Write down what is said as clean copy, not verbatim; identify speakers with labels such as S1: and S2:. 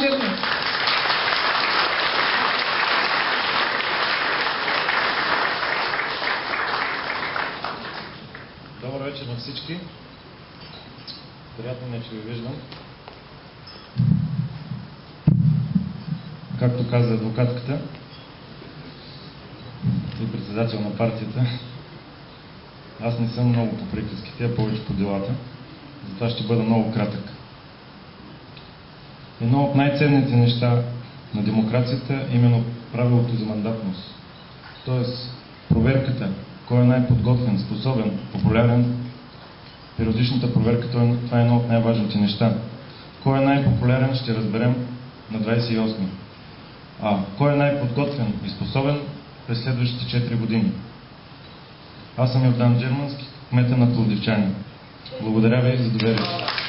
S1: Йордан Джерман.
S2: Добър вечер на всички. Приятно ми е, че ви виждам. Както каза адвокатката и председател на партията, аз не съм много по приказките, а повече по делата. Затова ще бъда много кратък. Едно от най-ценните неща на демокрацията е именно правилото за мандатност. Тоест, проверката, кой е най-подготвен, способен, популярен. Периодичната проверка, това е едно от най-важните неща. Кой е най-популярен, ще разберем на 28. Кой е най-подготвен и способен през следващите 4 години? Аз съм Йордан Джермански, кмета на Пловдивчани. Благодаря ви за доверието.